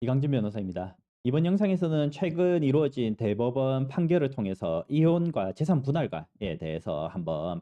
이강진 변호사입니다. 이번 영상에서는 최근 이루어진 대법원 판결을 통해서 이혼과 재산 분할과에 대해서 한번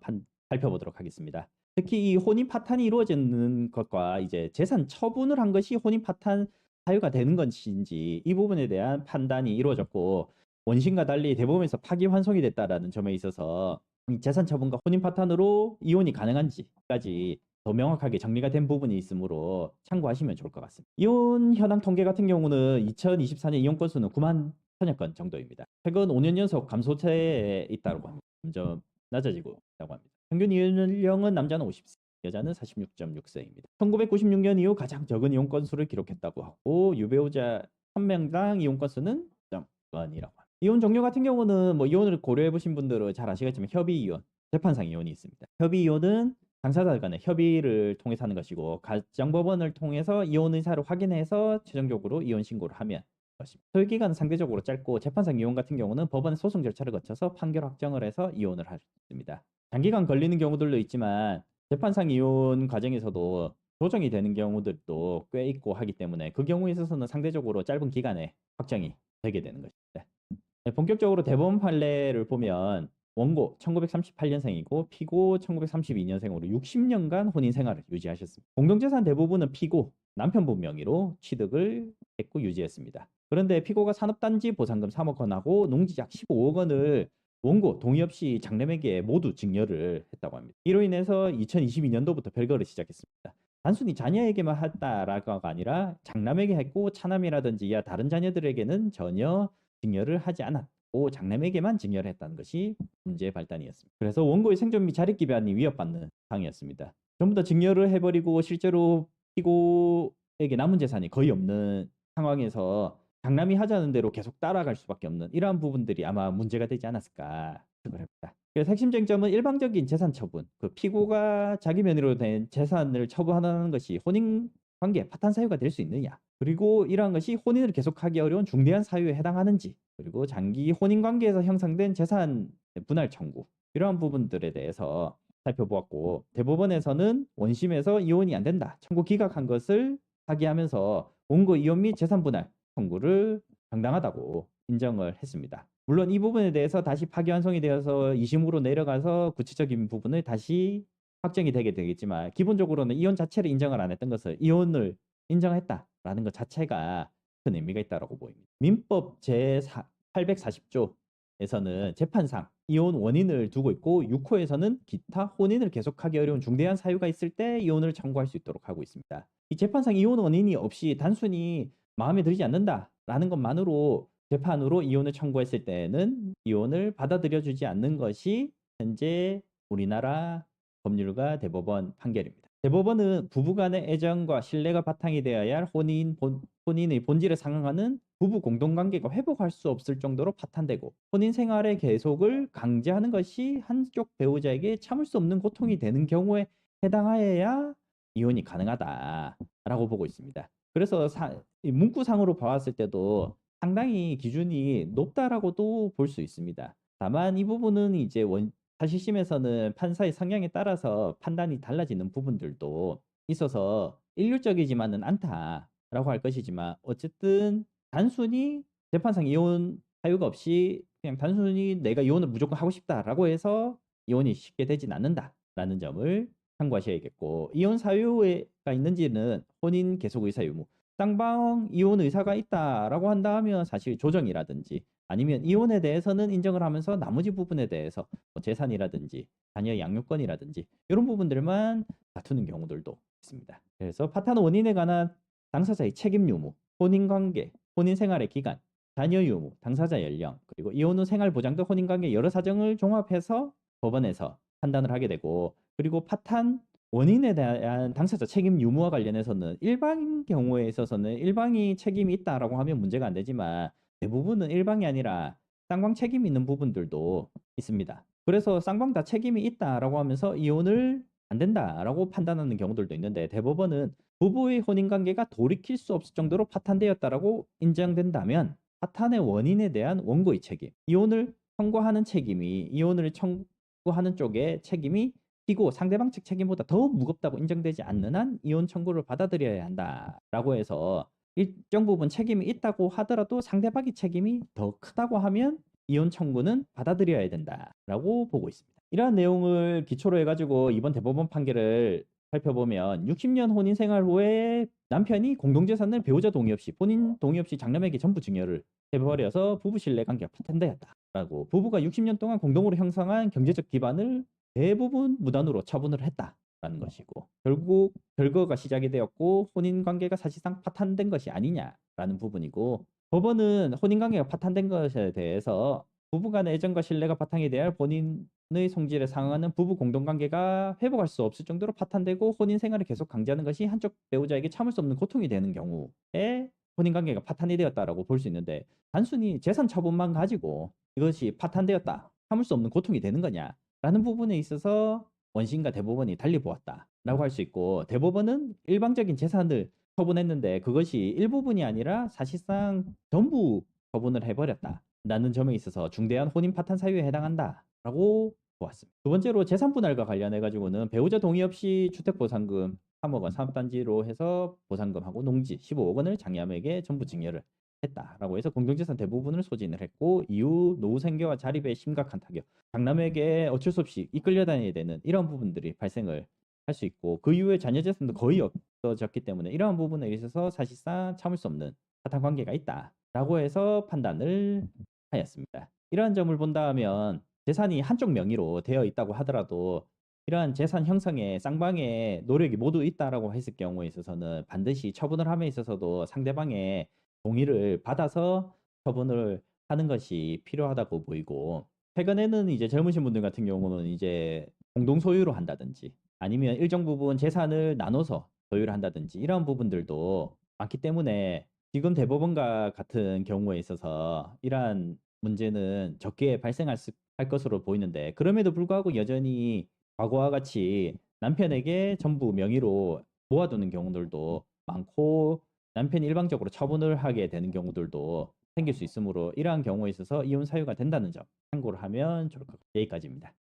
살펴보도록 하겠습니다. 특히 이 혼인 파탄이 이루어지는 것과 이제 재산 처분을 한 것이 혼인 파탄 사유가 되는 것인지 이 부분에 대한 판단이 이루어졌고, 원심과 달리 대법원에서 파기환송이 됐다라는 점에 있어서 이 재산 처분과 혼인 파탄으로 이혼이 가능한지까지 더 명확하게 정리가 된 부분이 있으므로 참고하시면 좋을 것 같습니다. 이혼 현황 통계 같은 경우는 2024년 이혼 건수는 9만 천여 건 정도입니다. 최근 5년 연속 감소세에 있다고 합니다. 점점 낮아지고 있다고 합니다. 평균 이혼 연령은 남자는 50세, 여자는 46.6세입니다. 1996년 이후 가장 적은 이혼 건수를 기록했다고 하고, 유배우자 1명당 이혼 건수는 0건이라고 합니다. 이혼 종류 같은 경우는 이혼을 고려해 보신 분들은 잘 아시겠지만 협의 이혼, 재판상 이혼이 있습니다. 협의 이혼은 당사자 간의 협의를 통해서 하는 것이고, 가정법원을 통해서 이혼 의사를 확인해서 최종적으로 이혼 신고를 하면 것입니다. 소요 기간은 상대적으로 짧고, 재판상 이혼 같은 경우는 법원의 소송 절차를 거쳐서 판결 확정을 해서 이혼을 할 수 있습니다. 장기간 걸리는 경우들도 있지만 재판상 이혼 과정에서도 조정이 되는 경우들도 꽤 있고 하기 때문에 그 경우에 있어서는 상대적으로 짧은 기간에 확정이 되게 되는 것입니다. 네, 본격적으로 대법원 판례를 보면 원고 1938년생이고 피고 1932년생으로 60년간 혼인 생활을 유지하셨습니다. 공동재산 대부분은 피고 남편분 명의로 취득을 했고 유지했습니다. 그런데 피고가 산업단지 보상금 3억 원하고 농지약 15억 원을 원고 동의 없이 장남에게 모두 증여를 했다고 합니다. 이로 인해서 2022년도부터 별거를 시작했습니다. 단순히 자녀에게만 했다라고가 아니라 장남에게 했고 차남이라든지 다른 자녀들에게는 전혀 증여를 하지 않았고 장남에게만 증여를 했다는 것이 문제의 발단이었습니다. 그래서 원고의 생존 및 자립 기반이 위협받는 상황이었습니다. 전부 다 증여를 해버리고 실제로 피고에게 남은 재산이 거의 없는 상황에서 장남이 하자는 대로 계속 따라갈 수밖에 없는 이러한 부분들이 아마 문제가 되지 않았을까 생각을 합니다. 그래서 핵심 쟁점은 일방적인 재산 처분, 그 피고가 자기 명의로 된 재산을 처분하는 것이 혼인 관계 파탄 사유가 될 수 있느냐, 그리고 이러한 것이 혼인을 계속하기 어려운 중대한 사유에 해당하는지, 그리고 장기 혼인 관계에서 형성된 재산 분할 청구, 이러한 부분들에 대해서 살펴보았고, 대법원에서는 원심에서 이혼이 안 된다 청구 기각한 것을 파기하면서 원고 이혼 및 재산 분할 청구를 정당하다고 인정을 했습니다. 물론 이 부분에 대해서 다시 파기환송이 되어서 2심으로 내려가서 구체적인 부분을 다시 확정이 되게 되겠지만, 기본적으로는 이혼 자체를 인정을 안 했던 것을 이혼을 인정했다라는 것 자체가 큰 의미가 있다고 보입니다. 민법 제840조에서는 재판상 이혼 원인을 두고 있고, 6호에서는 기타 혼인을 계속하기 어려운 중대한 사유가 있을 때 이혼을 청구할 수 있도록 하고 있습니다. 이 재판상 이혼 원인이 없이 단순히 마음에 들지 않는다라는 것만으로 재판으로 이혼을 청구했을 때는 이혼을 받아들여주지 않는 것이 현재 우리나라 법률과 대법원 판결입니다. 대법원은 부부간의 애정과 신뢰가 바탕이 되어야 할 혼인의 본질에 상응하는 부부 공동관계가 회복할 수 없을 정도로 파탄되고, 혼인 생활의 계속을 강제하는 것이 한쪽 배우자에게 참을 수 없는 고통이 되는 경우에 해당하여야 이혼이 가능하다라고 보고 있습니다. 그래서 문구상으로 봤을 때도 상당히 기준이 높다라고도 볼 수 있습니다. 다만 이 부분은 이제 사실심에서는 판사의 성향에 따라서 판단이 달라지는 부분들도 있어서 일률적이지만은 않다라고 할 것이지만, 어쨌든 단순히 재판상 이혼 사유가 없이 그냥 단순히 내가 이혼을 무조건 하고 싶다라고 해서 이혼이 쉽게 되진 않는다라는 점을 참고하셔야겠고, 이혼 사유가 있는지는 혼인 계속 의사 유무, 쌍방 이혼 의사가 있다라고 한다면 사실 조정이라든지 아니면 이혼에 대해서는 인정을 하면서 나머지 부분에 대해서 재산이라든지 자녀 양육권이라든지 이런 부분들만 다투는 경우들도 있습니다. 그래서 파탄 원인에 관한 당사자의 책임 유무, 혼인 관계, 혼인 생활의 기간, 자녀 유무, 당사자 연령, 그리고 이혼 후 생활 보장 등 혼인 관계 여러 사정을 종합해서 법원에서 판단을 하게 되고, 그리고 파탄 원인에 대한 당사자 책임 유무와 관련해서는 일반 경우에 있어서는 일방이 책임이 있다라고 하면 문제가 안 되지만, 대부분은 일방이 아니라 쌍방 책임이 있는 부분들도 있습니다. 그래서 쌍방 다 책임이 있다라고 하면서 이혼을 안 된다라고 판단하는 경우들도 있는데, 대법원은 부부의 혼인 관계가 돌이킬 수 없을 정도로 파탄되었다라고 인정된다면 파탄의 원인에 대한 원고의 책임, 이혼을 청구하는 책임이 이혼을 청구하는 쪽의 책임이 피고 상대방 측 책임보다 더 무겁다고 인정되지 않는 한 이혼 청구를 받아들여야 한다라고 해서 일정 부분 책임이 있다고 하더라도 상대방의 책임이 더 크다고 하면 이혼 청구는 받아들여야 된다라고 보고 있습니다. 이러한 내용을 기초로 해가지고 이번 대법원 판결을 살펴보면 60년 혼인 생활 후에 남편이 공동재산을 배우자 동의 없이 본인 동의 없이 장남에게 전부 증여를 해버려서 부부 신뢰 관계가 파탄되었다라고 부부가 60년 동안 공동으로 형성한 경제적 기반을 대부분 무단으로 처분을 했다라는 것이고 결국 별거가 시작이 되었고 혼인 관계가 사실상 파탄된 것이 아니냐라는 부분이고 법원은 혼인 관계가 파탄된 것에 대해서 부부 간의 애정과 신뢰가 바탕이 돼야 할 본인의 성질에 상응하는 부부 공동관계가 회복할 수 없을 정도로 파탄되고 혼인 생활을 계속 강제하는 것이 한쪽 배우자에게 참을 수 없는 고통이 되는 경우에 혼인 관계가 파탄이 되었다라고 볼 수 있는데 단순히 재산 처분만 가지고 이것이 파탄되었다, 참을 수 없는 고통이 되는 거냐라는 부분에 있어서 원심과 대법원이 달리 보았다라고 할 수 있고 대법원은 일방적인 재산을 처분했는데 그것이 일부분이 아니라 사실상 전부 처분을 해버렸다라는 점에 있어서 중대한 혼인 파탄 사유에 해당한다라고 보았습니다. 두 번째로 재산 분할과 관련해 가지고는 배우자 동의 없이 주택보상금 3억 원 산업단지로 해서 보상금하고 농지 15억 원을 장남에게 전부 증여를 했다라고 해서 공동재산 대부분을 소진을 했고 이후 노후 생계와 자립에 심각한 타격, 장남에게 어쩔 수 없이 이끌려 다녀야 되는 이런 부분들이 발생을 할 수 있고 그 이후에 자녀 재산도 거의 없어졌기 때문에 이러한 부분에 있어서 사실상 참을 수 없는 사탕 관계가 있다라고 해서 판단을 하였습니다. 이러한 점을 본다면 재산이 한쪽 명의로 되어 있다고 하더라도 이러한 재산 형성에 쌍방의 노력이 모두 있다라고 했을 경우에 있어서는 반드시 처분을 함에 있어서도 상대방의 동의를 받아서 처분을 하는 것이 필요하다고 보이고 최근에는 이제 젊으신 분들 같은 경우는 이제 공동 소유로 한다든지 아니면 일정 부분 재산을 나눠서 소유를 한다든지 이런 부분들도 많기 때문에 지금 대법원과 같은 경우에 있어서 이러한 문제는 적게 할 것으로 보이는데 그럼에도 불구하고 여전히 과거와 같이 남편에게 전부 명의로 모아두는 경우들도 많고 남편이 일방적으로 처분을 하게 되는 경우들도 생길 수 있으므로 이러한 경우에 있어서 이혼 사유가 된다는 점 참고를 하면 좋을 것 같아요. 여기까지입니다.